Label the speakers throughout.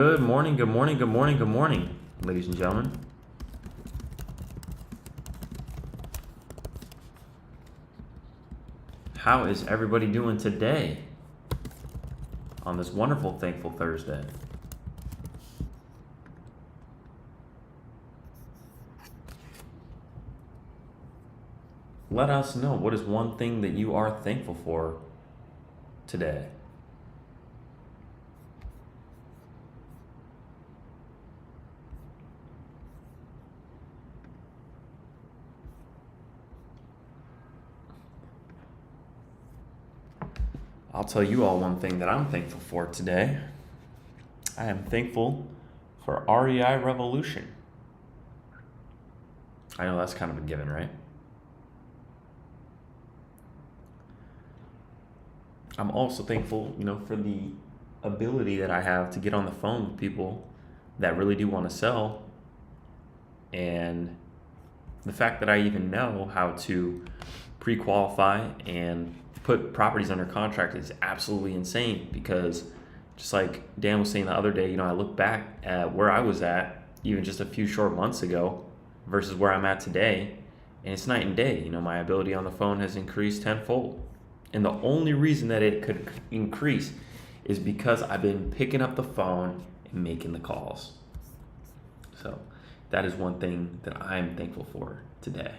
Speaker 1: Good morning, good morning, good morning, good morning, ladies and gentlemen. How is everybody doing today on this wonderful, thankful Thursday? Let us know, what is one thing that you are thankful for today? I'll tell you all one thing that I'm thankful for today. I am thankful for REI Revolution. I know that's kind of a given, right? I'm also thankful, for the ability that I have to get on the phone with people that really do want to sell, and the fact that I even know how to pre-qualify and put properties under contract is absolutely insane, because just like Dan was saying the other day, I look back at where I was at even just a few short months ago versus where I'm at today, and it's night and day. My ability on the phone has increased tenfold. And the only reason that it could increase is because I've been picking up the phone and making the calls. So that is one thing that I'm thankful for today.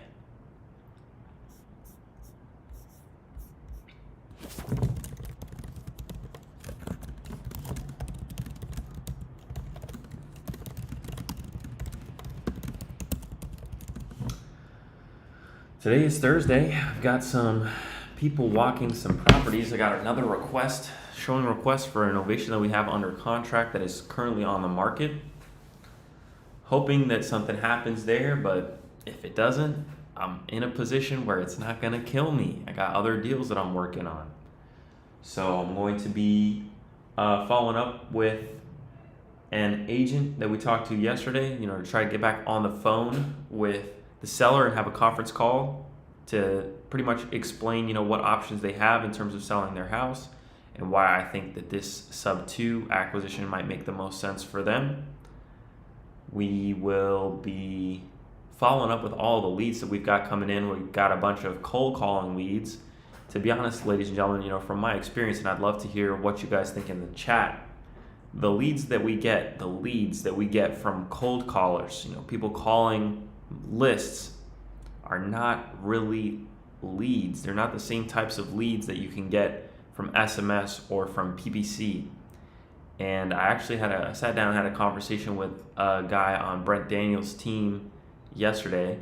Speaker 1: Today is Thursday. I've got some people walking some properties. I got another showing request for an ovation that we have under contract that is currently on the market. Hoping that something happens there, but if it doesn't, I'm in a position where it's not gonna kill me. I got other deals that I'm working on. So I'm going to be following up with an agent that we talked to yesterday, to try to get back on the phone with the seller and have a conference call to pretty much explain, what options they have in terms of selling their house and why I think that this sub 2 acquisition might make the most sense for them. We will be following up with all the leads that we've got coming in. We've got a bunch of cold calling leads. To be honest, ladies and gentlemen, from my experience, and I'd love to hear what you guys think in the chat, the leads that we get from cold callers, people calling lists, are not really leads. They're not the same types of leads that you can get from SMS or from PPC. And I actually sat down and had a conversation with a guy on Brent Daniels' team yesterday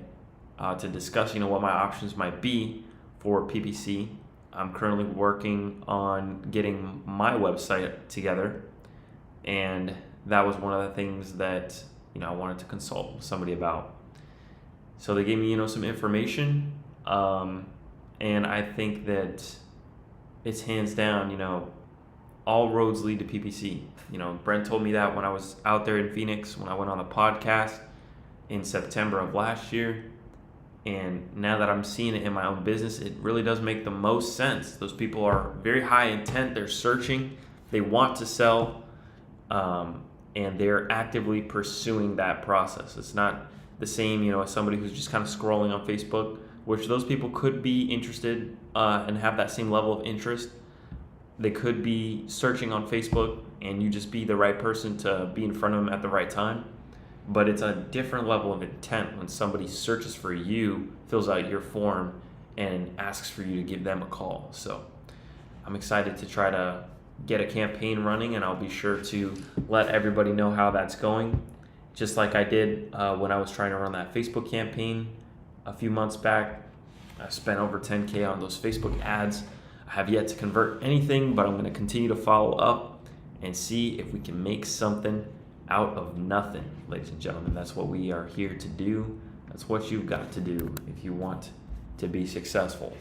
Speaker 1: to discuss, what my options might be for PPC. I'm currently working on getting my website together, and that was one of the things that I wanted to consult with somebody about. So they gave me some information, and I think that it's hands down, all roads lead to PPC. Brent told me that when I was out there in Phoenix, when I went on the podcast in September of last year. And now that I'm seeing it in my own business, it really does make the most sense. Those people are very high intent. They're searching. They want to sell, and they're actively pursuing that process. It's not the same, as somebody who's just kind of scrolling on Facebook, which those people could be interested and have that same level of interest. They could be searching on Facebook, and you just be the right person to be in front of them at the right time. But it's a different level of intent when somebody searches for you, fills out your form, and asks for you to give them a call. So I'm excited to try to get a campaign running, and I'll be sure to let everybody know how that's going. Just like I did when I was trying to run that Facebook campaign a few months back. I spent over $10K on those Facebook ads. I have yet to convert anything, but I'm going to continue to follow up and see if we can make something out of nothing, ladies and gentlemen. That's what we are here to do. That's what you've got to do if you want to be successful.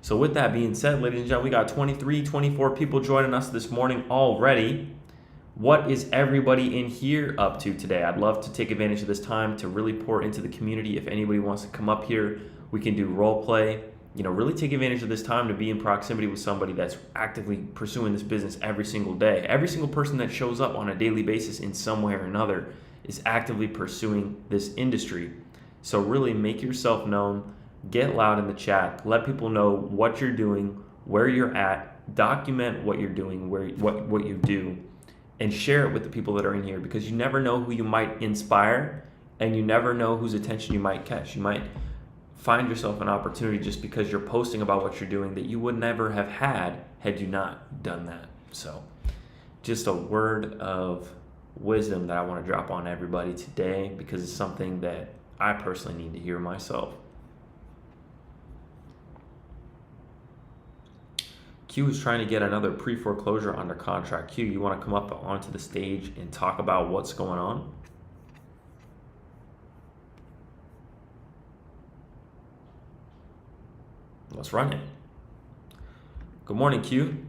Speaker 1: So with that being said, ladies and gentlemen, we got 24 people joining us this morning already. What is everybody in here up to today? I'd love to take advantage of this time to really pour into the community. If anybody wants to come up here, we can do role play. really take advantage of this time to be in proximity with somebody that's actively pursuing this business every single day. Every single person that shows up on a daily basis in some way or another is actively pursuing this industry. So really make yourself known, get loud in the chat, let people know what you're doing, where you're at, document what you're doing, what you do, and share it with the people that are in here, because you never know who you might inspire, and you never know whose attention you might catch. You might find yourself an opportunity just because you're posting about what you're doing that you would never have had you not done that. So just a word of wisdom that I want to drop on everybody today, because it's something that I personally need to hear myself. Q is trying to get another pre-foreclosure under contract. Q, you want to come up onto the stage and talk about what's going on? Let's run it. Good morning, Q.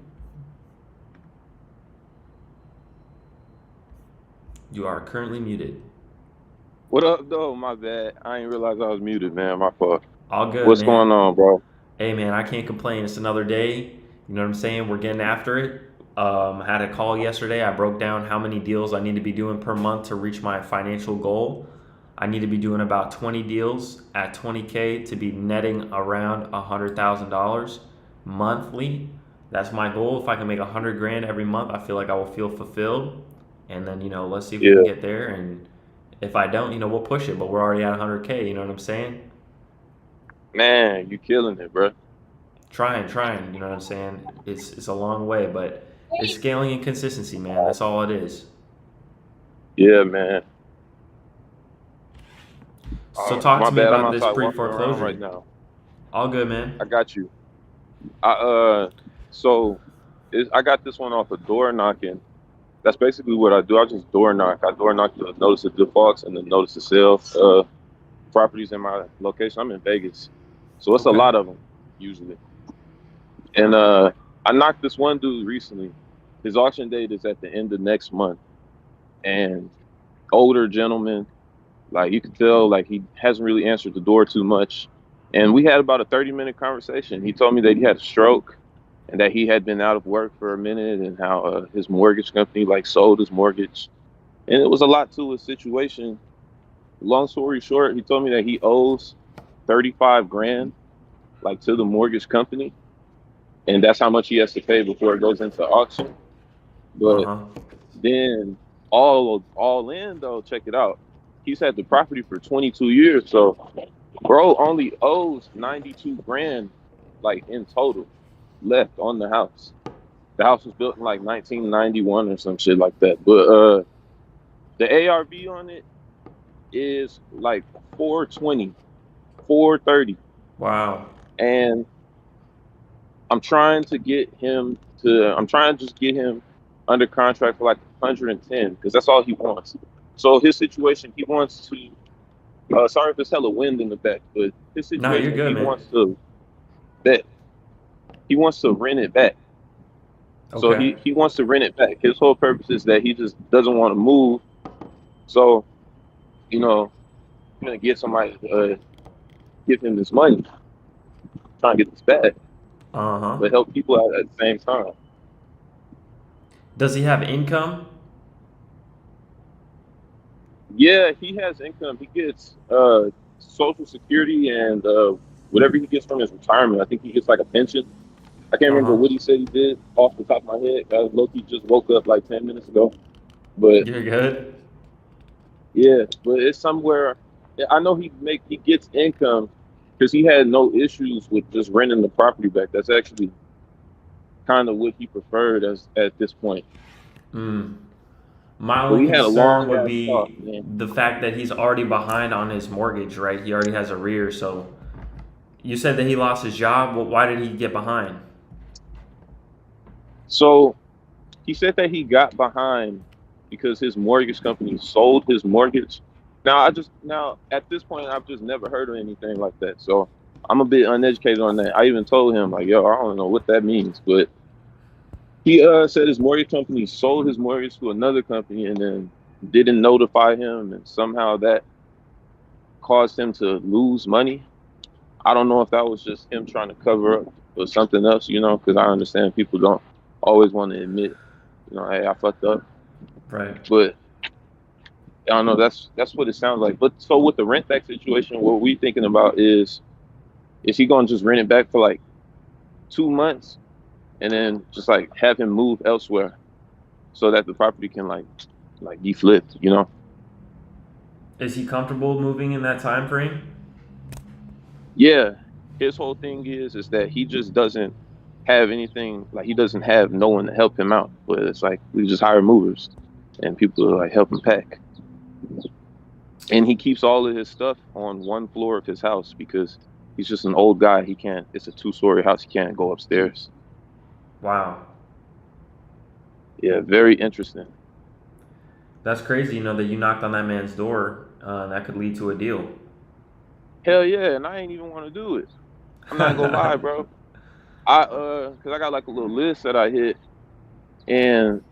Speaker 1: You are currently muted.
Speaker 2: What up, though? My bad. I didn't realize I was muted, man. My fault.
Speaker 1: All good,
Speaker 2: What's
Speaker 1: man.
Speaker 2: going on, bro?
Speaker 1: Hey, man, I can't complain. It's another day. You know what I'm saying? We're getting after it. I had a call yesterday. I broke down how many deals I need to be doing per month to reach my financial goal. I need to be doing about 20 deals at 20K to be netting around $100,000 monthly. That's my goal. If I can make 100 grand every month, I feel like I will feel fulfilled. And then, let's see if we can get there. And if I don't, we'll push it. But we're already at 100K. You know what I'm saying?
Speaker 2: Man, you killing it, bro.
Speaker 1: Trying. You know what I'm saying? It's a long way, but it's scaling and consistency, man. That's all it is.
Speaker 2: Yeah, man.
Speaker 1: So talk to me
Speaker 2: I'm
Speaker 1: about this
Speaker 2: outside walking
Speaker 1: pre-foreclosure
Speaker 2: around right now.
Speaker 1: All good, man.
Speaker 2: I got you. I got this one off of door knocking. That's basically what I do. I just door knock. I door knock the notice of defaults and the notice of sale properties in my location. I'm in Vegas, so it's a lot of them usually. And I knocked this one dude recently. His auction date is at the end of next month, and older gentleman, like you can tell, like he hasn't really answered the door too much. And we had about a 30-minute conversation. He told me that he had a stroke and that he had been out of work for a minute, and how his mortgage company like sold his mortgage. And it was a lot to his situation. Long story short, he told me that he owes 35 grand like to the mortgage company, and that's how much he has to pay before it goes into auction. But then all in though, check it out. He's had the property for 22 years, so bro only owes 92 grand like in total left on the house. The house was built in like 1991 or some shit like that. But the ARV on it is like 420, 430.
Speaker 1: Wow.
Speaker 2: And I'm trying to just get him under contract for like 110, because that's all he wants. So his situation, he wants to, sorry if there's hella wind in the back, but his situation,
Speaker 1: No, you're good, man.
Speaker 2: wants to bet. He wants to rent it back. So he wants to rent it back. His whole purpose is that he just doesn't want to move. So, I'm gonna get somebody give him this money, trying to get this back, but help people out at the same time.
Speaker 1: Does he have income?
Speaker 2: Yeah, he has income. He gets Social Security and whatever he gets from his retirement. I think he gets like a pension. I can't remember what he said he did off the top of my head. Loki just woke up like 10 minutes ago. But
Speaker 1: you're good.
Speaker 2: Yeah, but it's somewhere. I know he gets income because he had no issues with just renting the property back. That's actually kind of what he preferred at this point.
Speaker 1: My only concern would be the fact that he's already behind on his mortgage, right? He already has arrears. So you said that he lost his job. Well, why did he get behind?
Speaker 2: So he said that he got behind because his mortgage company sold his mortgage. Now at this point, I've just never heard of anything like that. So I'm a bit uneducated on that. I even told him like, yo, I don't know what that means, but he said his mortgage company sold his mortgage to another company and then didn't notify him, and somehow that caused him to lose money. I don't know if that was just him trying to cover up or something else, because I understand people don't always want to admit, hey, I fucked up.
Speaker 1: Right.
Speaker 2: But I don't know. That's what it sounds like. But so with the rent back situation, what we thinking about is he gonna just rent it back for like 2 months and then just like have him move elsewhere so that the property can like be flipped.
Speaker 1: Is he comfortable moving in that time frame?
Speaker 2: Yeah, his whole thing is that he just doesn't have anything, like he doesn't have no one to help him out. But it's like we just hire movers and people to like help him pack. And he keeps all of his stuff on one floor of his house because he's just an old guy. He can't. It's a 2-story house. He can't go upstairs.
Speaker 1: Wow.
Speaker 2: Yeah, very interesting.
Speaker 1: That's crazy, that you knocked on that man's door. That could lead to a deal.
Speaker 2: Hell yeah, and I ain't even want to do it. I'm not gonna lie, bro. Cause I got like a little list that I hit, and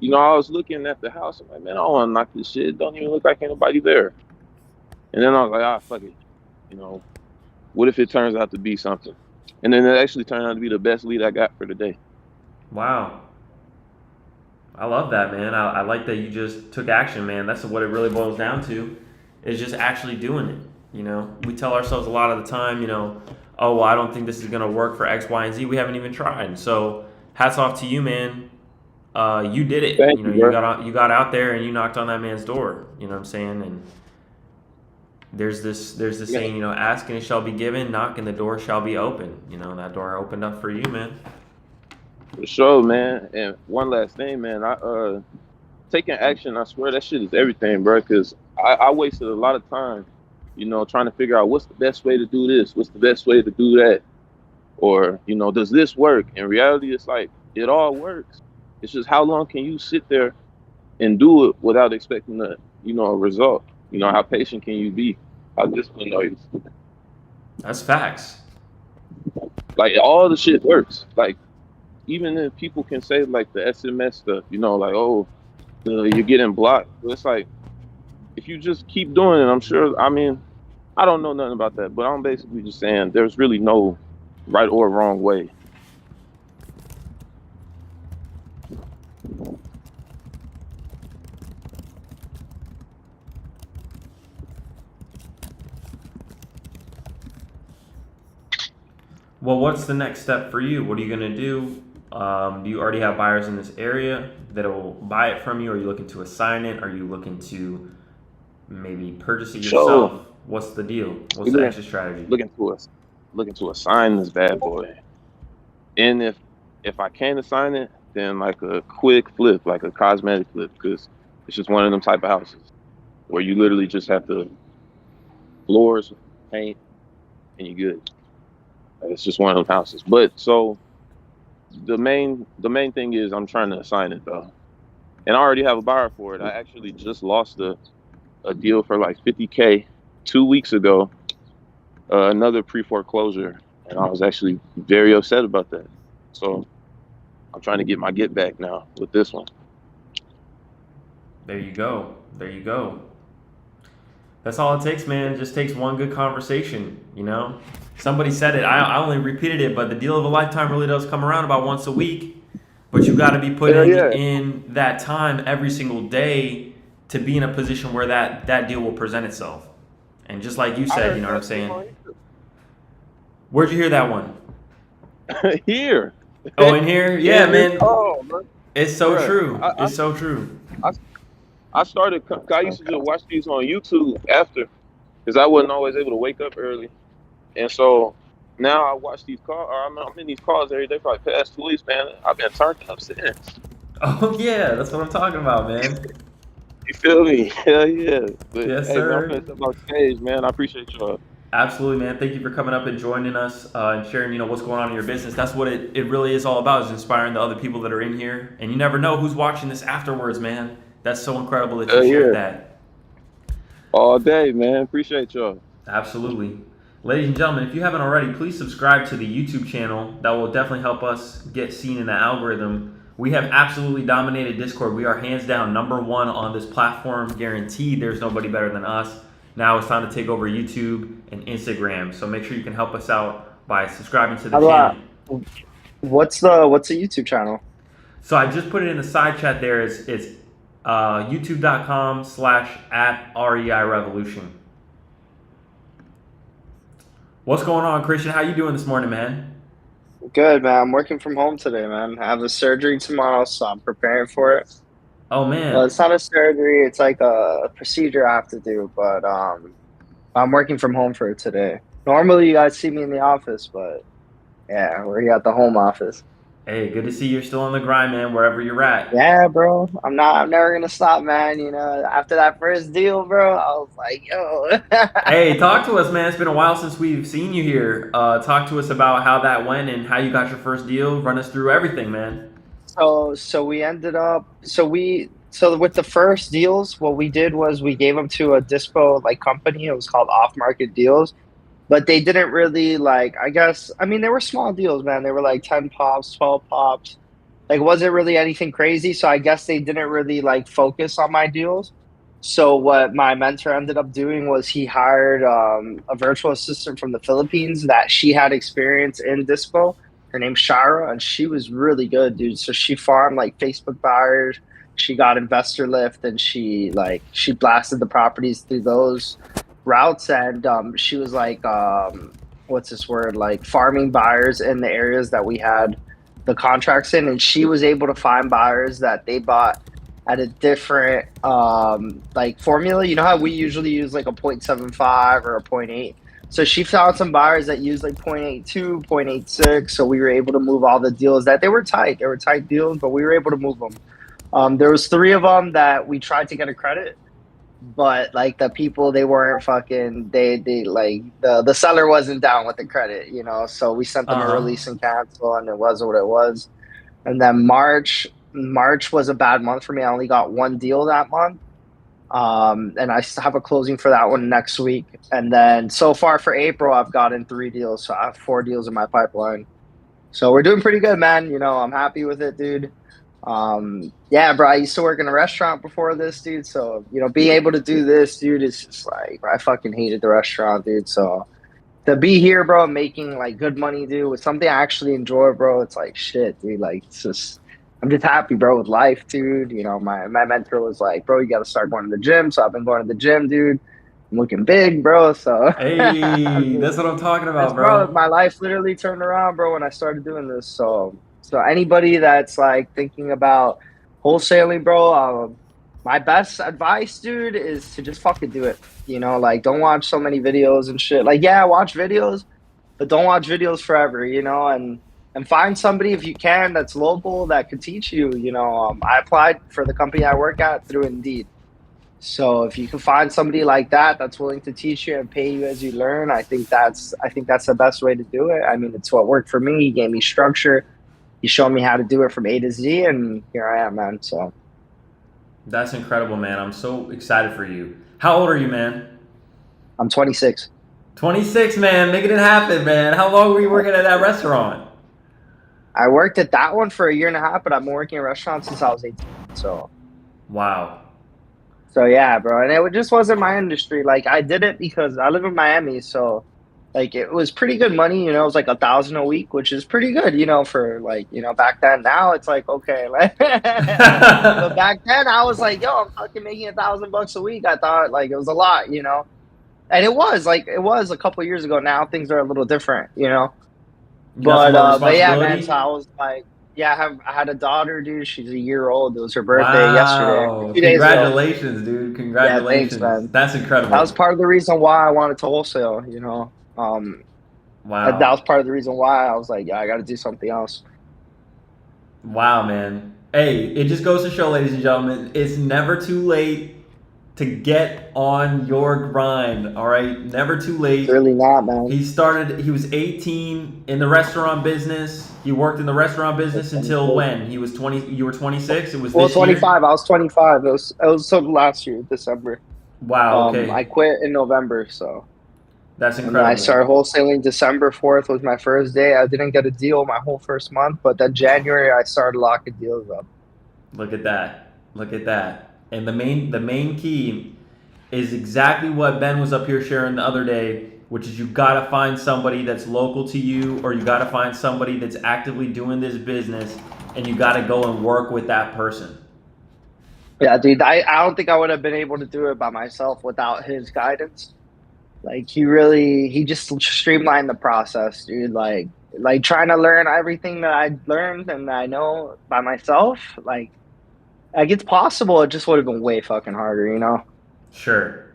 Speaker 2: I was looking at the house. I'm like, man, I don't want to knock this shit. It don't even look like anybody there. And then I was like, fuck it. What if it turns out to be something? And then it actually turned out to be the best lead I got for the day.
Speaker 1: Wow. I love that, man. I like that you just took action, man. That's what it really boils down to, is just actually doing it. We tell ourselves a lot of the time, oh, well, I don't think this is going to work for X, Y, and Z. We haven't even tried. So hats off to you, man. You did it.
Speaker 2: Thank you, bro.
Speaker 1: You got out there and you knocked on that man's door. You know what I'm saying? And there's this saying, ask and it shall be given, knock and the door shall be open. That door opened up for you, man.
Speaker 2: For sure, man. And one last thing, man. Taking action, I swear that shit is everything, bro. Because I wasted a lot of time, trying to figure out what's the best way to do this, what's the best way to do that, or does this work? In reality, it's like it all works. It's just how long can you sit there and do it without expecting a result? How patient can you be? How disciplined are you?
Speaker 1: That's facts.
Speaker 2: Like all the shit works. Like even if people can say like the SMS stuff, like you're getting blocked. But it's like if you just keep doing it, I'm sure. I mean, I don't know nothing about that, but I'm basically just saying there's really no right or wrong way.
Speaker 1: Well, what's the next step for you? What are you going to do? Do you already have buyers in this area that will buy it from you? Are you looking to assign it? Are you looking to maybe purchase it yourself?
Speaker 2: So,
Speaker 1: What's the deal? What's the exit strategy?
Speaker 2: looking to assign this bad boy. And if I can't assign it, then like a quick flip, like a cosmetic flip, because it's just one of them type of houses where you literally just have to floors, paint, and you're good. Like, it's just one of those houses. But so the main thing is I'm trying to assign it though, and I already have a buyer for it. I actually just lost a deal for like $50K 2 weeks ago, another pre-foreclosure, and I was actually very upset about that. So I'm trying to get my get back now with this one.
Speaker 1: There you go. There you go. That's all it takes, man. It just takes one good conversation, Somebody said it. I only repeated it, but the deal of a lifetime really does come around about once a week. But you got to be putting in that time every single day to be in a position where that deal will present itself. And just like you said, you know what I'm saying? Where'd you hear that one?
Speaker 2: Here.
Speaker 1: Oh, in here? Yeah, man.
Speaker 2: Oh, man.
Speaker 1: It's so true. It's so true.
Speaker 2: I used to just watch these on YouTube after, because I wasn't always able to wake up early. And so now I watch these calls, or I'm in these calls every day for like past 2 weeks, man. I've been turned up since.
Speaker 1: Oh, yeah. That's what I'm talking about, man.
Speaker 2: You feel me? Hell yeah. But,
Speaker 1: yes,
Speaker 2: hey,
Speaker 1: sir.
Speaker 2: Man, I'm about stage, man. I appreciate y'all.
Speaker 1: Absolutely, man. Thank you for coming up and joining us and sharing, what's going on in your business. That's what it really is all about, is inspiring the other people that are in here. And you never know who's watching this afterwards, man. That's so incredible that you shared that.
Speaker 2: All day, man. Appreciate y'all.
Speaker 1: Absolutely. Ladies and gentlemen, if you haven't already, please subscribe to the YouTube channel. That will definitely help us get seen in the algorithm. We have absolutely dominated Discord. We are hands down #1 on this platform. Guaranteed there's nobody better than us. Now it's time to take over YouTube and Instagram. So make sure you can help us out by subscribing to the
Speaker 3: How do I?
Speaker 1: channel.
Speaker 3: What's the YouTube channel?
Speaker 1: So I just put it in the side chat there. It's youtube.com/@REI Revolution. What's going on, Christian? How you doing this morning, man?
Speaker 3: Good, man. I'm working from home today, man. I have a surgery tomorrow, so I'm preparing for it.
Speaker 1: Oh
Speaker 3: Well,
Speaker 1: man.
Speaker 3: it's not a surgery; it's like a procedure I have to do. But I'm working from home for it today. Normally, you guys see me in the office, but yeah, we're here at the home office.
Speaker 1: Hey, good to see you're still on the grind, man, wherever you're at.
Speaker 3: Yeah, bro. I'm not. I'm never gonna stop, man. You know, after that first deal, bro, I was like, yo.
Speaker 1: Hey, talk to us, man. It's been a while since we've seen you here. Talk to us about how that went and how you got your first deal. Run us through everything, man.
Speaker 3: So we ended up so with the first deals, what we did was we gave them to a dispo like company. It was called Off Market Deals, but they didn't really like. I guess I mean they were small deals, man. They were like 10 pops, 12 pops. Like it wasn't really anything crazy. So I guess they didn't really like focus on my deals. So what my mentor ended up doing was he hired a virtual assistant from the Philippines that she had experience in dispo. Her name's Shara, and she was really good, dude. So she farmed like Facebook buyers. She got investor lift, and she blasted the properties through those routes. And she was like, what's this word? Like farming buyers in the areas that we had the contracts in, and she was able to find buyers that they bought at a different like formula. You know how we usually use like a 0.75 or a point 0.8. So she found some buyers that used like 0.82, 0.86. So we were able to move all the deals that they were tight. They were tight deals, but we were able to move them. There was three of them that we tried to get a credit, but like the people, they weren't fucking, they like the seller wasn't down with the credit, you know? So we sent them a
Speaker 1: Uh-huh.
Speaker 3: release and cancel, and it was what it was. And then March was a bad month for me. I only got one deal that month. And I have a closing for that one next week. And then so far for April, I've gotten 3 deals. So I have 4 deals in my pipeline. So we're doing pretty good, man. You know, I'm happy with it, dude. Yeah, bro, I used to work in a restaurant before this, dude. So, you know, being able to do this, dude, is just like, I fucking hated the restaurant, dude. So to be here, bro, making like good money, dude, with something I actually enjoy, bro, it's like shit, dude. Like, it's just, I'm just happy, bro, with life, dude. You know, my mentor was like, bro, you got to start going to the gym. So I've been going to the gym, dude. I'm looking big, bro. So, I
Speaker 1: Hey,
Speaker 3: mean,
Speaker 1: that's what I'm talking
Speaker 3: that's
Speaker 1: about,
Speaker 3: bro.
Speaker 1: bro.
Speaker 3: My life literally turned around, bro, when I started doing this. So anybody that's like thinking about wholesaling, bro, my best advice, dude, is to just fucking do it. You know, like don't watch so many videos and shit. Like, yeah, watch videos, but don't watch videos forever. You know, and find somebody if you can that's local that could teach you. You know, I applied for the company I work at through Indeed. So if you can find somebody like that that's willing to teach you and pay you as you learn, I think that's the best way to do it. I mean, it's what worked for me. He gave me structure. He showed me how to do it from A to Z, and here I am, man. So
Speaker 1: That's incredible, man. I'm so excited for you. How old are you, man?
Speaker 3: I'm 26.
Speaker 1: 26, man. Making it happen, man. How long were you working at that restaurant?
Speaker 3: I worked at that one for a year and a half, but I've been working in restaurants since I was 18.
Speaker 1: Wow.
Speaker 3: So yeah, bro. And it just wasn't my industry. Like I did it because I live in Miami, so like it was pretty good money. You know, it was like 1,000 a week, which is pretty good. You know, for like back then. Now it's like okay, like. But back then I was like, yo, I'm fucking making $1,000 a week. I thought like it was a lot, you know. And it was a couple years ago. Now things are a little different, you know.
Speaker 1: You got some more
Speaker 3: But yeah, man. So
Speaker 1: responsibility?
Speaker 3: I was like, yeah, I had a daughter, dude. She's a year old. It was her birthday yesterday,
Speaker 1: Wow.
Speaker 3: 2 days ago.
Speaker 1: Congratulations, dude.
Speaker 3: Yeah, thanks,
Speaker 1: Congratulations.
Speaker 3: man.
Speaker 1: That's
Speaker 3: That was
Speaker 1: incredible.
Speaker 3: part of the reason why I wanted to wholesale. You know, that
Speaker 1: Wow.
Speaker 3: was part of the reason why I was like, yeah, I got to do something else.
Speaker 1: Wow, man. Hey, it just goes to show, ladies and gentlemen, it's never too late to get on your grind, all right? Never too
Speaker 3: It's
Speaker 1: late.
Speaker 3: really not, man.
Speaker 1: He was 18 in the restaurant business. He worked in the restaurant
Speaker 3: I was
Speaker 1: business until
Speaker 3: 26.
Speaker 1: when? He was 20, you were 26? It was
Speaker 3: Well,
Speaker 1: this year?
Speaker 3: 25. I was 25. It was some last year, December.
Speaker 1: Wow,
Speaker 3: I
Speaker 1: okay.
Speaker 3: quit in November, so.
Speaker 1: That's
Speaker 3: And then I
Speaker 1: incredible.
Speaker 3: started wholesaling. December 4th was my first day. I didn't get a deal my whole first month, but then January I started locking deals up.
Speaker 1: Look at that. Look at that. And the main key is exactly what Ben was up here sharing the other day, which is you got to find somebody that's local to you, or you got to find somebody that's actively doing this business, and you got to go and work with that person.
Speaker 3: Yeah, dude, I don't think I would have been able to do it by myself without his guidance. Like he just streamlined the process, dude. Like trying to learn everything that I learned and that I know by myself, like it's possible. It just would have been way fucking harder, you know?
Speaker 1: Sure.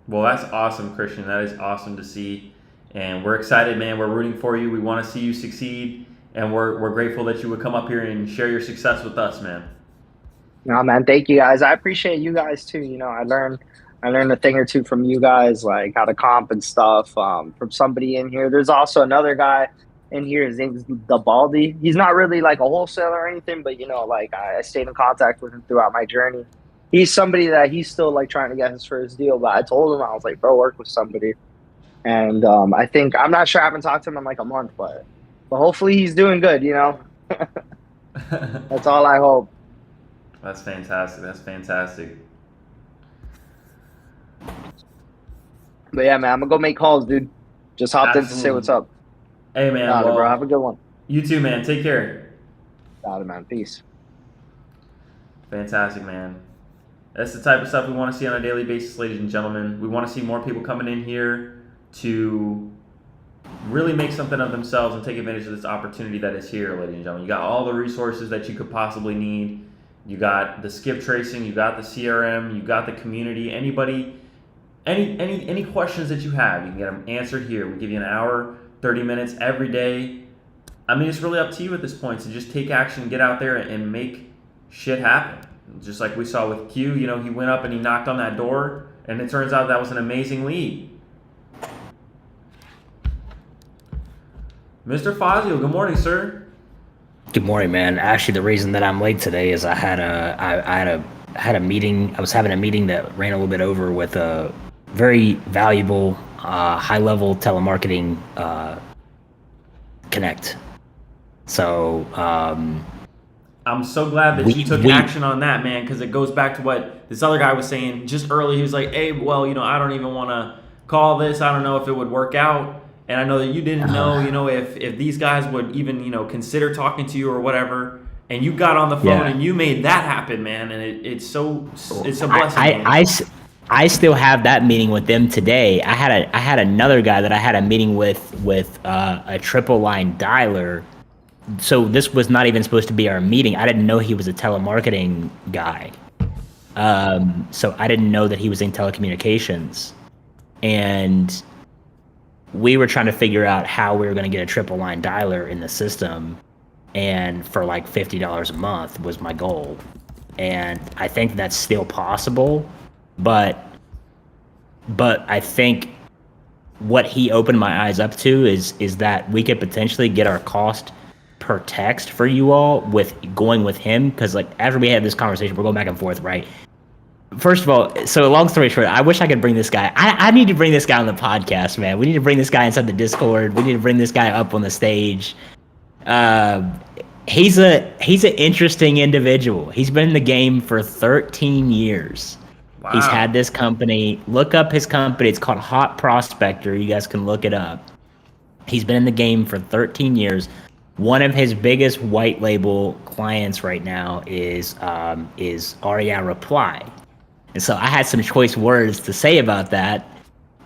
Speaker 1: Well, that's awesome, Christian. That is awesome to see. And we're excited, man. We're rooting for you. We want to see you succeed. And we're grateful that you would come up here and share your success with us, man.
Speaker 3: No, man, thank you guys. I appreciate you guys too. You know, I learned a thing or two from you guys, like how to comp and stuff, from somebody in here. There's also another guy in here. His name's the Baldy. He's not really like a wholesaler or anything, but you know, like I stayed in contact with him throughout my journey. He's somebody that he's still like trying to get his first deal, but I told him, I was like, bro, work with somebody. And I think I'm not sure, I haven't talked to him in like a month, but hopefully he's doing good, you know. That's all I hope.
Speaker 1: That's fantastic. That's fantastic.
Speaker 3: But yeah, man, I'm gonna go make calls, dude. Just hopped in to say
Speaker 1: Absolutely.
Speaker 3: what's up.
Speaker 1: Hey, man.
Speaker 3: Got it,
Speaker 1: Well,
Speaker 3: bro. Have a good one.
Speaker 1: you too, man. Take care.
Speaker 3: Got it, man. Peace.
Speaker 1: Fantastic, man. That's the type of stuff we want to see on a daily basis, ladies and gentlemen. We want to see more people coming in here to really make something of themselves and take advantage of this opportunity that is here, ladies and gentlemen. You got all the resources that you could possibly need. You got the skip tracing, you got the CRM, you got the community. Anybody, any questions that you have, you can get them answered here. We give you an hour, 30 minutes every day. I mean, it's really up to you at this point to just take action, get out there and make shit happen. Just like we saw with Q, you know, he went up and he knocked on that door, and it turns out that was an amazing lead. Mr. Fazio, good morning, sir.
Speaker 4: Good morning, man. Actually, the reason that I'm late today is I had a meeting. I was having a meeting that ran a little bit over with a very valuable, high-level telemarketing connect. So
Speaker 1: I'm so glad that you took action on that, man, because it goes back to what this other guy was saying just early. He was like, hey, well, you know, I don't even want to call this. I don't know if it would work out. And I know that you didn't know, you know, if these guys would even, you know, consider talking to you or whatever. And you got on the phone and you made that happen, man. And it's a blessing.
Speaker 4: I still have that meeting with them today. I had another guy that I had a meeting with a triple line dialer. So this was not even supposed to be our meeting. I didn't know he was a telemarketing guy. So I didn't know that he was in telecommunications. And we were trying to figure out how we were going to get a triple line dialer in the system, and for like $50 a month was my goal. And I think that's still possible, but I think what he opened my eyes up to is that we could potentially get our cost per text for you all with going with him, because like after we had this conversation, we're going back and forth, right? First of all, so long story short, I wish I could bring this guy. I need to bring this guy on the podcast, man. We need to bring this guy inside the Discord. We need to bring this guy up on the stage. He's an interesting individual. He's been in the game for 13 years. Wow. He's had this company. Look up his company. It's called Hot Prospector. You guys can look it up. He's been in the game for 13 years. One of his biggest white label clients right now is REI Reply. And so I had some choice words to say about that.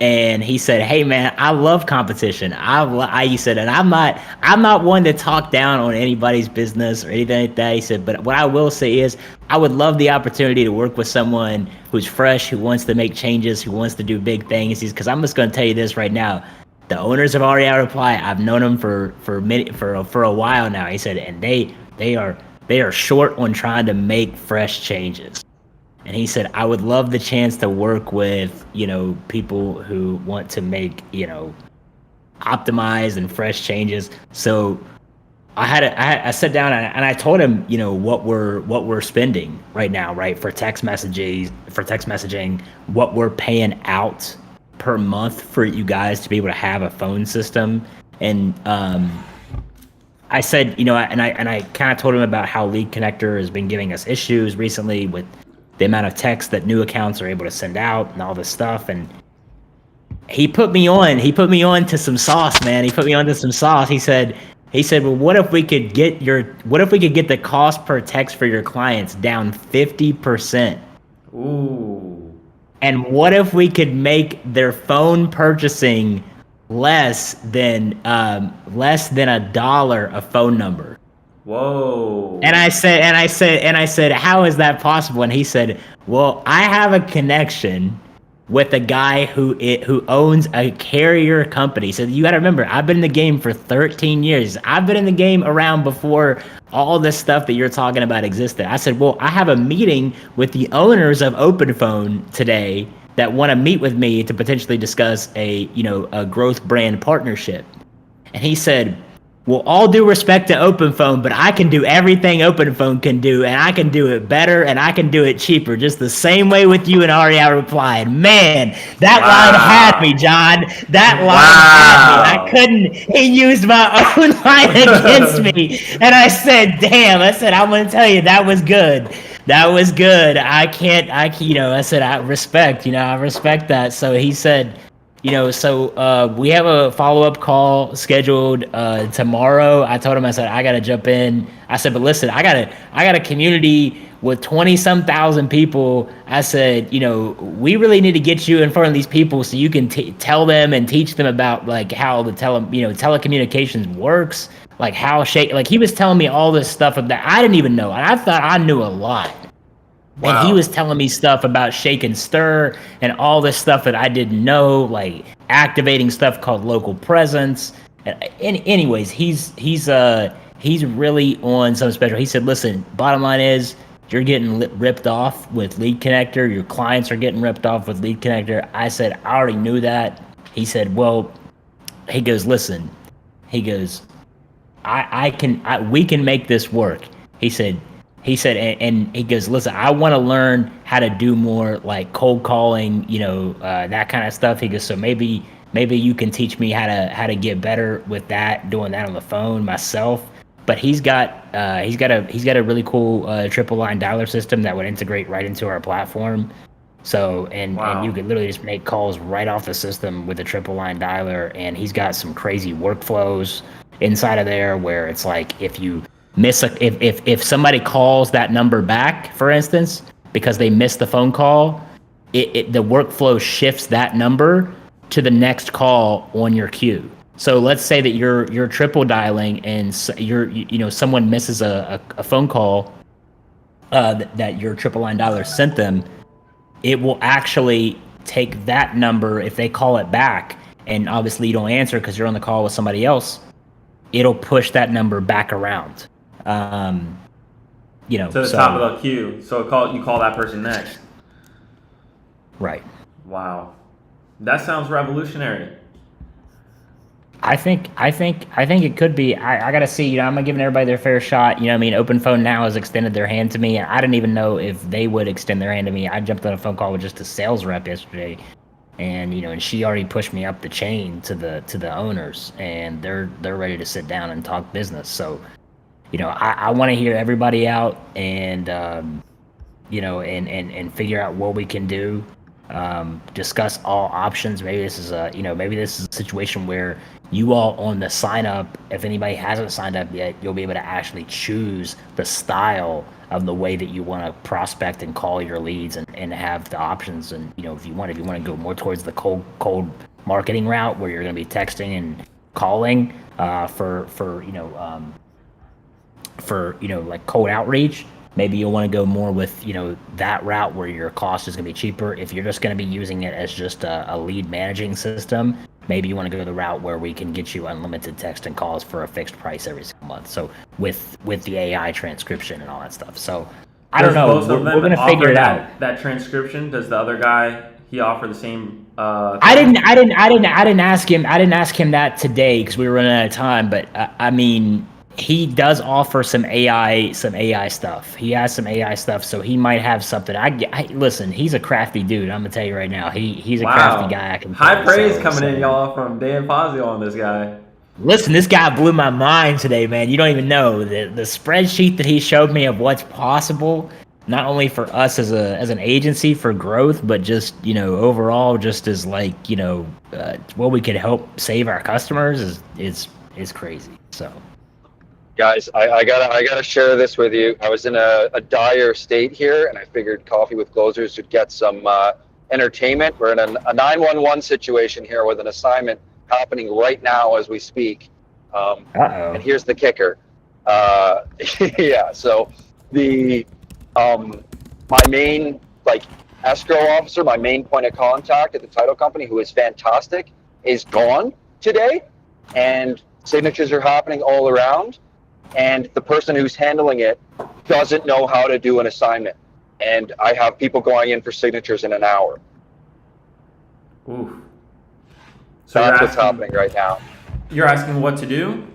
Speaker 4: And he said, hey man, I love competition. He said, and I'm not one to talk down on anybody's business or anything like that. He said, but what I will say is I would love the opportunity to work with someone who's fresh, who wants to make changes, who wants to do big things. He says, because I'm just going to tell you this right now. The owners of REI Reply, I've known them for a while now. He said, and they are short on trying to make fresh changes. And he said, I would love the chance to work with, you know, people who want to make, you know, optimized and fresh changes. So I sat down and I told him, you know, what we're spending right now, right, for text messaging, what we're paying out per month for you guys to be able to have a phone system. And I said, you know, and I kind of told him about how Lead Connector has been giving us issues recently with the amount of text that new accounts are able to send out and all this stuff. And he put me on to some sauce, man. He put me on to some sauce. He said, well, what if we could get the cost per text for your clients down 50%?
Speaker 1: Ooh.
Speaker 4: And what if we could make their phone purchasing less than $1 a phone number?
Speaker 1: Whoa.
Speaker 4: And I said, how is that possible? And he said, well, I have a connection with a guy who owns a carrier company. So you got to remember, I've been in the game for 13 years. I've been in the game around before all this stuff that you're talking about existed. I said, well, I have a meeting with the owners of OpenPhone today that want to meet with me to potentially discuss a growth brand partnership. And he said, well, all due respect to OpenPhone, but I can do everything OpenPhone can do, and I can do it better, and I can do it cheaper, just the same way with you. And REI replied, man, that line had me, John. That line had me. I couldn't. He used my own line against me. And I said, damn. I said, I'm going to tell you, that was good. That was good. I said, I respect that. So he said, we have a follow-up call scheduled tomorrow. I told him, I said, I got to jump in. I said, but listen, I got a community with 20-some thousand people. I said, we really need to get you in front of these people so you can tell them and teach them about like how the telecommunications works, like how he was telling me all this stuff that I didn't even know. And I thought I knew a lot. Wow. And he was telling me stuff about shake and stir and all this stuff that I didn't know, like activating stuff called local presence. And anyways, he's really on something special. He said, listen, bottom line is you're getting ripped off with Lead Connector. Your clients are getting ripped off with Lead Connector. I said, I already knew that. He said, well, he goes, listen, we can make this work. He said, and he goes, listen, I want to learn how to do more like cold calling, that kind of stuff. He goes, so maybe you can teach me how to get better with that, doing that on the phone myself. But he's got a really cool triple line dialer system that would integrate right into our platform. So and you could literally just make calls right off the system with a triple line dialer. And he's got some crazy workflows inside of there where it's like if you if somebody calls that number back, for instance, because they missed the phone call, the workflow shifts that number to the next call on your queue. So let's say that you're triple dialing and someone misses a phone call that your triple line dialer sent them. It will actually take that number if they call it back, and obviously you don't answer because you're on the call with somebody else. It'll push that number back around. To the top of the queue. So you call that person next. Right. Wow. That sounds revolutionary. I think it could be. I gotta see. I'm giving everybody their fair shot. OpenPhone now has extended their hand to me. I didn't even know if they would extend their hand to me. I jumped on a phone call with just a sales rep yesterday, and and she already pushed me up the chain to the owners, and they're ready to sit down and talk business. So. I want to hear everybody out and, and figure out what we can do. Discuss all options. Maybe this is a situation where you all on the sign up, if anybody hasn't signed up yet, you'll be able to actually choose the style of the way that you want to prospect and call your leads and have the options. And, if you want to go more towards the cold marketing route where you're going to be texting and calling, like cold outreach, maybe you'll want to go more with that route where your cost is going to be cheaper. If you're just going to be using it as just a lead managing system, maybe you want to go the route where we can get you unlimited text and calls for a fixed price every single month. So with the AI transcription and all that stuff. So I don't know. We're going to figure it out. That transcription, does the other guy, he offer the same? I didn't ask him. I didn't ask him that today because we were running out of time. But he does offer some AI stuff. He has some AI stuff, so he might have something. Listen, he's a crafty dude. I'm gonna tell you right now. He's a crafty guy. High praise coming in, y'all, from Dan Fazio on this guy. Listen, this guy blew my mind today, man. You don't even know the spreadsheet that he showed me of what's possible. not only for us as an agency for growth, but just, overall, just as like, what we could help save our customers is crazy. So,
Speaker 5: guys, I gotta share this with you. I was in a dire state here, and I figured Coffee with Closers would get some entertainment. We're in a 911 situation here with an assignment happening right now as we speak. And here's the kicker. Yeah, so the my main escrow officer, my main point of contact at the title company, who is fantastic, is gone today, and signatures are happening all around, and the person who's handling it doesn't know how to do an assignment, and I have people going in for signatures in an hour.
Speaker 1: Ooh. So
Speaker 5: that's what's happening right now.
Speaker 1: You're asking what to do?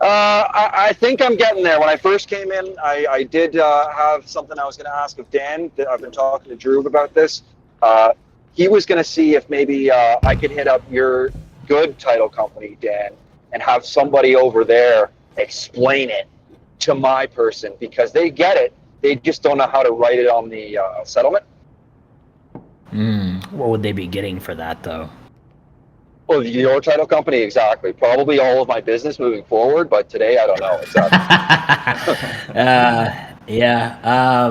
Speaker 5: I think I'm getting there. When I first came in, I did have something I was going to ask of Dan. I've been talking to Drew about this. He was going to see if maybe I could hit up your good title company, Dan, and have somebody over there explain it to my person, because they get it. They just don't know how to write it on the settlement.
Speaker 4: What would they be getting for that, though?
Speaker 5: Well, your title company, exactly. Probably all of my business moving forward, but today I don't know exactly.
Speaker 4: Yeah.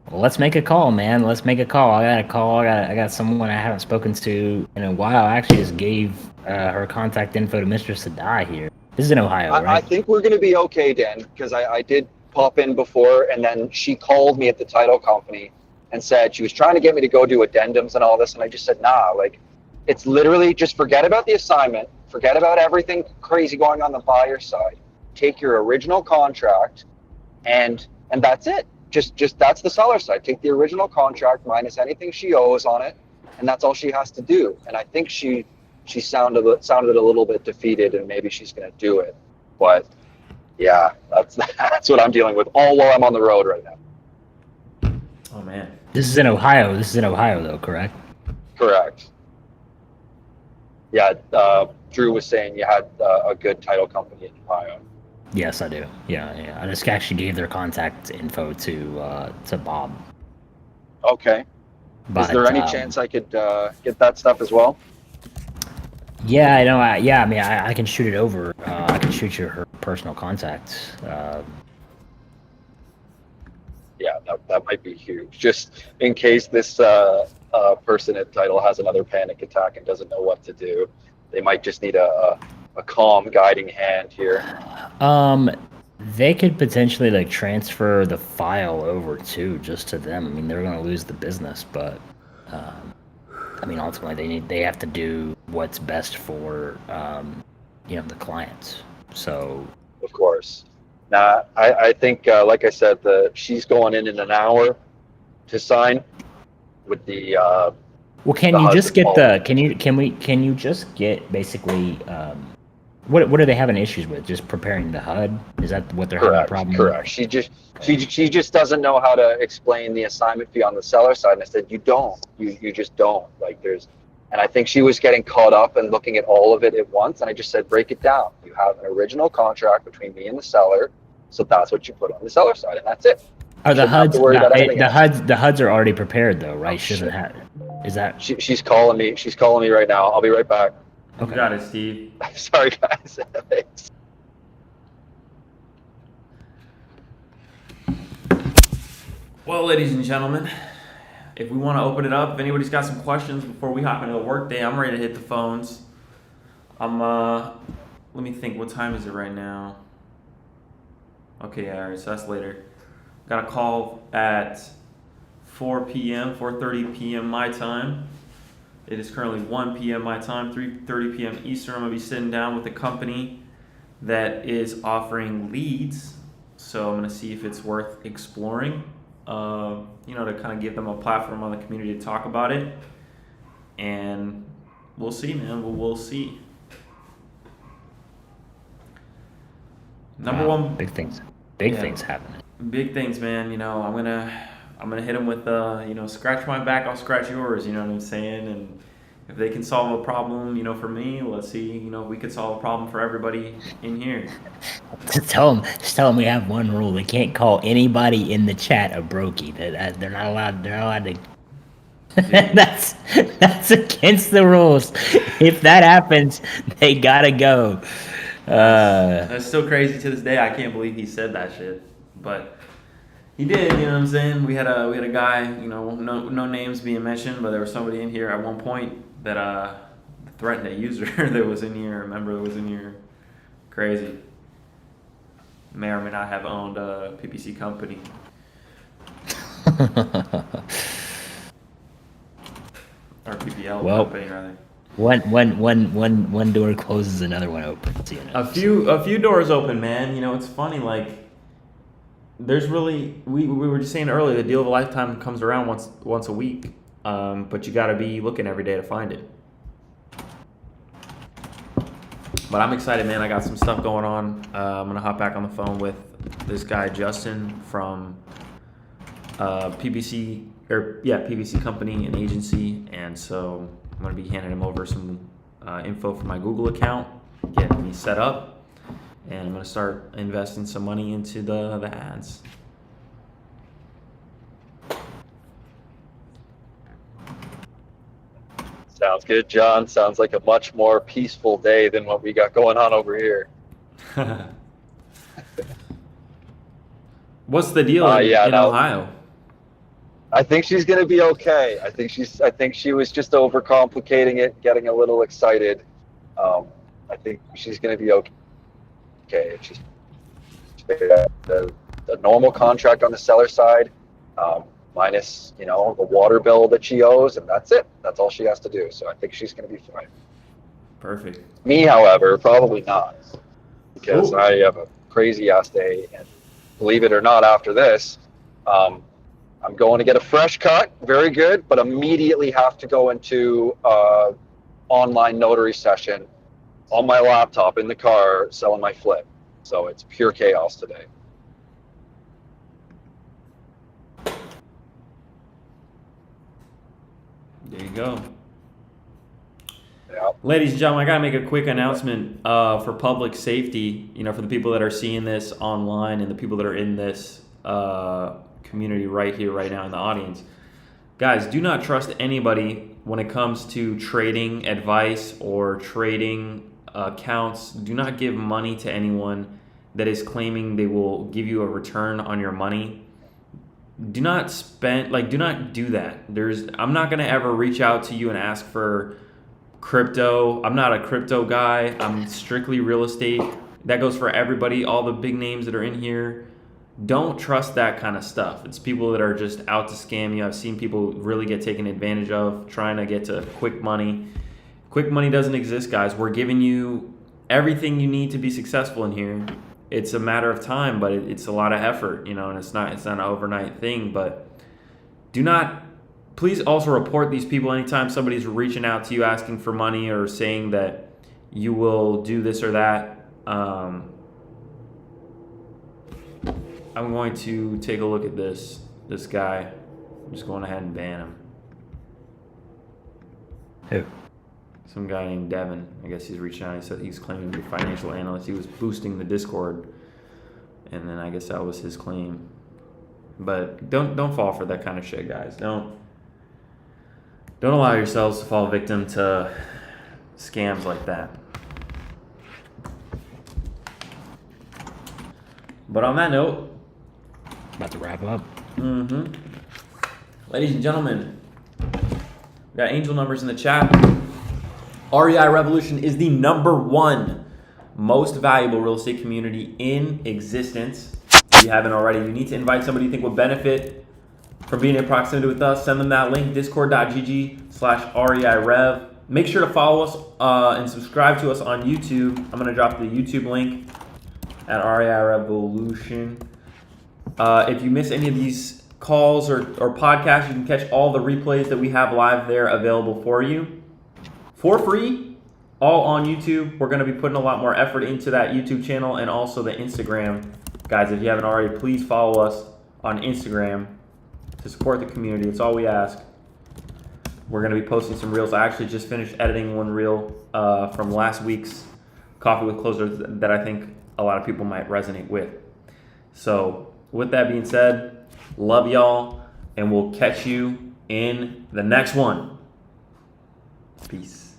Speaker 4: Well, let's make a call, man. Let's make a call. I got a call. I got someone I haven't spoken to in a while. I actually just gave her contact info to Mistress Sadai here. This is in Ohio, right?
Speaker 5: I think we're going to be okay, Dan, because I did pop in before, and then she called me at the title company and said she was trying to get me to go do addendums and all this, and I just said, nah, it's literally just forget about the assignment, forget about everything crazy going on the buyer side. Take your original contract, and that's it. Just that's the seller side. Take the original contract minus anything she owes on it, and that's all she has to do. And I think she sounded a little bit defeated, and maybe she's going to do it. But yeah, that's what I'm dealing with all while I'm on the road right now.
Speaker 1: Oh man.
Speaker 4: This is in Ohio. This is in Ohio, though, correct?
Speaker 5: Correct. Yeah, Drew was saying you had a good title company in Ohio.
Speaker 4: Yes, I do. Yeah. I just actually gave their contact info to Bob.
Speaker 5: Okay.
Speaker 4: But,
Speaker 5: is there any chance I could get that stuff as well?
Speaker 4: Yeah, I know. I mean, I can shoot it over. I can shoot you her personal contact.
Speaker 5: Yeah, that might be huge. Just in case this person at title has another panic attack and doesn't know what to do, they might just need a calm guiding hand here.
Speaker 4: They could potentially transfer the file over just to them. I mean, they're going to lose the business, but I mean, ultimately they have to do what's best for the clients. So
Speaker 5: of course. Now, I think, like I said, she's going in an hour to sign with the.
Speaker 4: Well, can you just get can you just get basically what are they having issues with? Just preparing the HUD? Is that what they're having a problem with?
Speaker 5: Correct. She just doesn't know how to explain the assignment fee on the seller side. And I said, you don't. You just don't. And I think she was getting caught up and looking at all of it at once. And I just said, break it down. You have an original contract between me and the seller, so that's what you put on the seller side, and that's it.
Speaker 4: Are the HUDs the HUDs are already prepared though, right? She doesn't have. Is that?
Speaker 5: She's calling me. She's calling me right now. I'll be right back.
Speaker 1: Okay. You got it, Steve.
Speaker 5: Sorry, guys. Thanks.
Speaker 1: Well, ladies and gentlemen, if we want to open it up, if anybody's got some questions before we hop into the workday, I'm ready to hit the phones. Let me think. What time is it right now? Okay, all right, so that's later. Got a call at 4 p.m., 4:30 p.m. my time. It is currently 1 p.m. my time, 3:30 p.m. Eastern. I'm going to be sitting down with a company that is offering leads. So I'm going to see if it's worth exploring, to kind of give them a platform on the community to talk about it. And we'll see, man. We'll see. Number one.
Speaker 4: Big things. Big things happening.
Speaker 1: Big things, man. I'm gonna hit him with scratch my back, I'll scratch yours. You know what I'm saying? And if they can solve a problem, you know, for me, let's see, you know, if we could solve a problem for everybody in here.
Speaker 4: Just tell them we have one rule: they can't call anybody in the chat a brokey. They're not allowed. They're not allowed to. That's against the rules. If that happens, they gotta go.
Speaker 1: That's still crazy to this day. I can't believe he said that shit, but he did. You know what I'm saying? We had a guy. You know, no names being mentioned, but there was somebody in here at one point that threatened a user that was in here. A member that was in here. Crazy. May or may not have owned a PPC company. Or PPL company, rather.
Speaker 4: One door closes, another one opens. You know,
Speaker 1: a few doors open, man. You know, it's funny. Like, there's really we were just saying earlier, the deal of a lifetime comes around once a week, but you got to be looking every day to find it. But I'm excited, man. I got some stuff going on. I'm gonna hop back on the phone with this guy Justin from PPC company and agency, and so I'm gonna be handing him over some info for my Google account, getting me set up, and I'm gonna start investing some money into the ads.
Speaker 5: Sounds good, John. Sounds like a much more peaceful day than what we got going on over here.
Speaker 1: What's the deal in Ohio?
Speaker 5: I think she's going to be okay. I think she was just overcomplicating it, getting a little excited. I think she's going to be okay. She's the normal contract on the seller side, minus, you know, the water bill that she owes, and that's it. That's all she has to do. So I think she's going to be fine.
Speaker 1: Perfect.
Speaker 5: Me, however, probably not, because I have a crazy ass day, and believe it or not, after this, I'm going to get a fresh cut, very good, but immediately have to go into online notary session on my laptop in the car selling my flip. So it's pure chaos today.
Speaker 1: There you go.
Speaker 5: Yeah.
Speaker 1: Ladies and gentlemen, I gotta make a quick announcement for public safety. You know, for the people that are seeing this online and the people that are in this community right here, right now in the audience. Guys, do not trust anybody when it comes to trading advice or trading accounts. Do not give money to anyone that is claiming they will give you a return on your money. Do not do that. I'm not gonna ever reach out to you and ask for crypto. I'm not a crypto guy. I'm strictly real estate. That goes for everybody, all the big names that are in here. Don't trust that kind of stuff. It's people that are just out to scam you. I've seen people really get taken advantage of trying to get to quick money. Quick money doesn't exist, guys. We're giving you everything you need to be successful in here. It's a matter of time, but it's a lot of effort, you know, and it's not an overnight thing. But please also report these people anytime somebody's reaching out to you asking for money or saying that you will do this or that. I'm going to take a look at this guy. I'm just going ahead and ban him.
Speaker 4: Who?
Speaker 1: Some guy named Devin. I guess he's reaching out. He said he's claiming to be a financial analyst. He was boosting the Discord, and then I guess that was his claim. But don't fall for that kind of shit, guys. Don't allow yourselves to fall victim to scams like that. But on that note,
Speaker 4: about to wrap up.
Speaker 1: Ladies and gentlemen, we got angel numbers in the chat. REI Revolution is the #1 most valuable real estate community in existence. If you haven't already, you need to invite somebody you think would benefit from being in proximity with us. Send them that link, discord.gg/REIRev. Make sure to follow us and subscribe to us on YouTube. I'm going to drop the YouTube link at REI Revolution. If you miss any of these calls or podcasts, you can catch all the replays that we have live there available for you for free, all on YouTube. We're going to be putting a lot more effort into that YouTube channel and also the Instagram. Guys, if you haven't already, please follow us on Instagram to support the community. It's all we ask. We're going to be posting some reels. I actually just finished editing one reel from last week's Coffee with Closers that I think a lot of people might resonate with. So with that being said, love y'all, and we'll catch you in the next one. Peace.